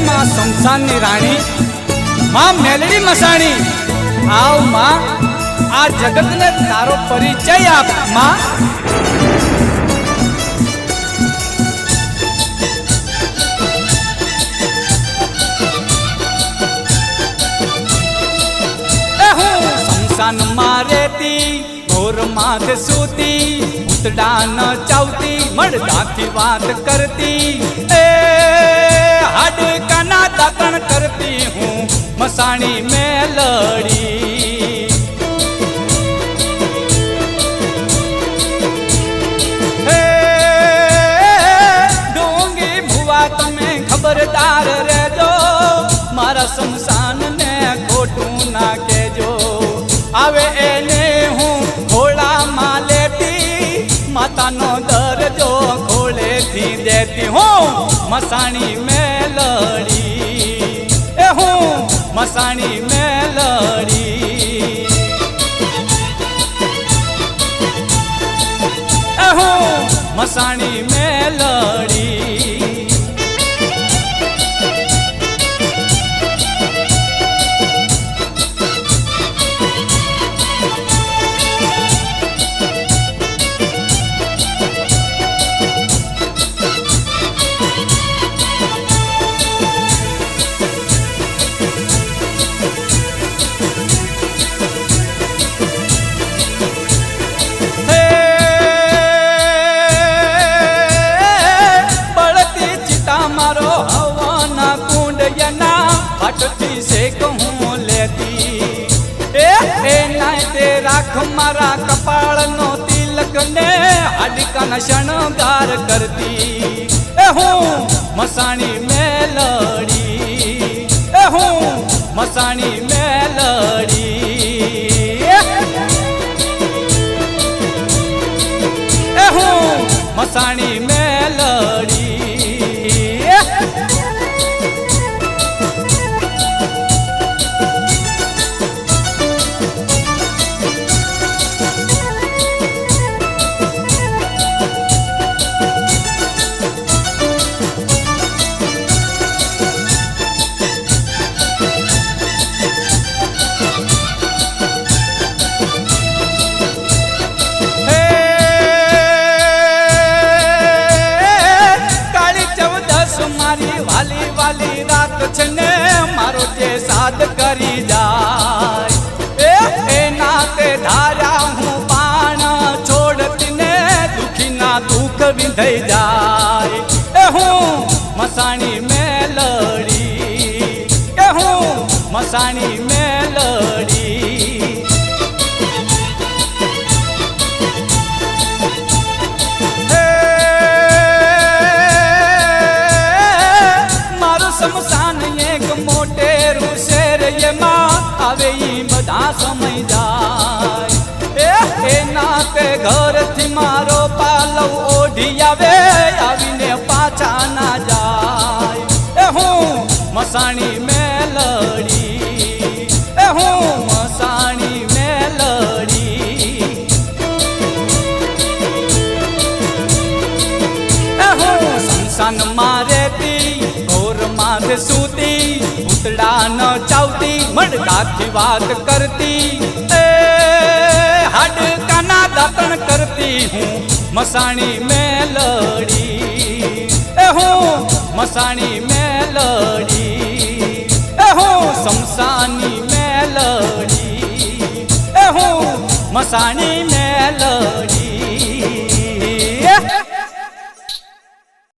मां शमशाननी राणी मां मेलडी मसाणी आव मां आ जगत ने तारो परिचय आप मां। शमशान मां रेती घोर माथ सूती उतड़ा न चावती मर्दा की बात करती ए हड कना दातन करती हूँ मसाणी मेलड़ी। डोंगी भुआ तुम्हें खबरदार रहजो मारा शमशान ने खोटू ना केजो आवे एने हूँ घोड़ा मालेती माता नो दरजो घोड़े थी देती हूँ मसाणी मेलड़ी ए हूँ मसाणी मेलड़ी। ए हूँ मसाणी मेलड़ी। से कहूँ लेती ए नाय ते राख मारा कपाल नो तिलक ने हडका न शणगार करती ए हूँ मसाणी मेलड़ी। ए हूँ मसाणी मेलड़ी। ए हूँ मसाणी मेलड़ी। वाली वाली रात छने मारो जे साथ करी जाए ए नाते धारा हूँ पान छोड़ती ने दुखी ना दुख विंधई जाए ए हूँ मसाणी मेलड़ी। ए हूँ मसाणी मेलड़ी। शमशान एक मोटे रूसेर ये माँ आवे बधा समय जाए ए नाते घर थी मारो पालव ओढ़ी आवे आवीने पाछा ना जाए ए हूँ मसाणी मेलड़ी। ए हूँ मसाणी मेलड़ी। ए हूँ शमशान मारेती माथ सूती उतड़ा न चावती मर्दा की बात करती ए हड काना दातन करती हूँ मसाणी मेलड़ी। ए हूँ मसाणी मेलड़ी। ए हूँ शमशानी मेलड़ी। ए हूँ मसाणी मेलड़ी।